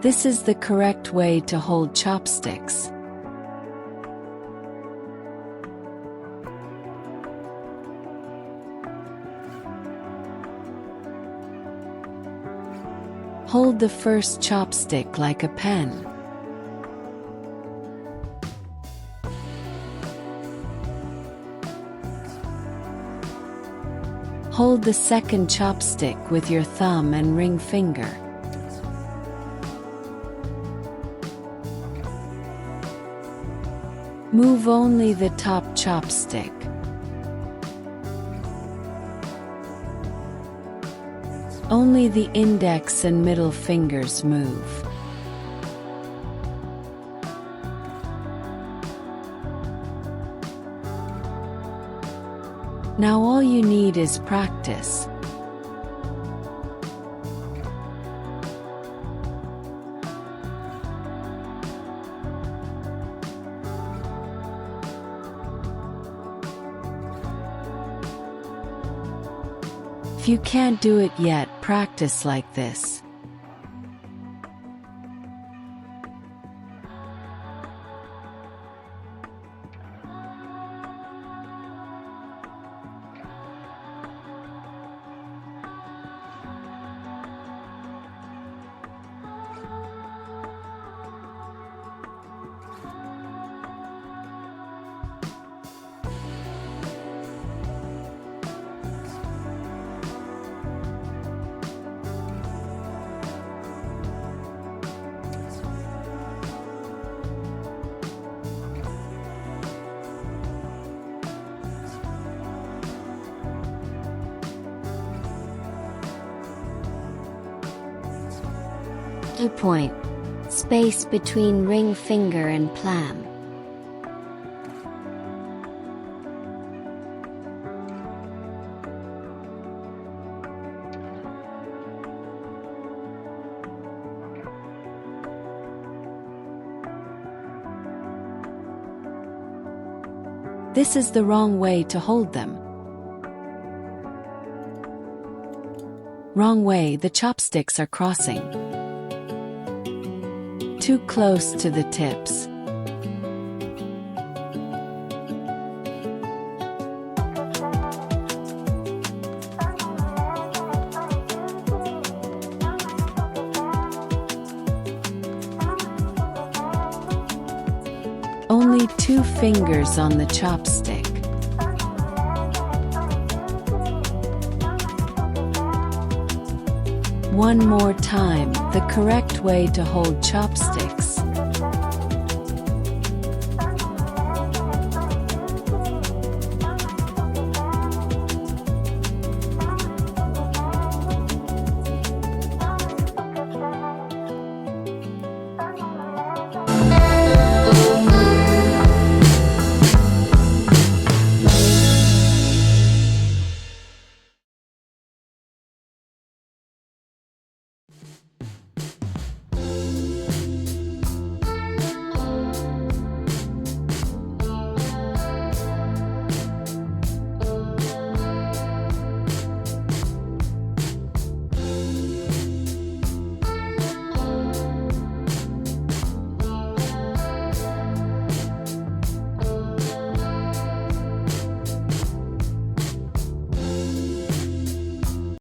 This is the correct way to hold chopsticks. Hold the first chopstick like a pen. Hold the second chopstick with your thumb and ring finger. Move only the top chopstick. Only the index and middle fingers move. Now all you need is practice. If you can't do it yet, practice like this. Point. Space between ring finger and palm. This is the wrong way to hold them. Wrong way, the chopsticks are crossing. Too close to the tips. Only 2 fingers on the chopstick. One more time, the correct way to hold chopsticks.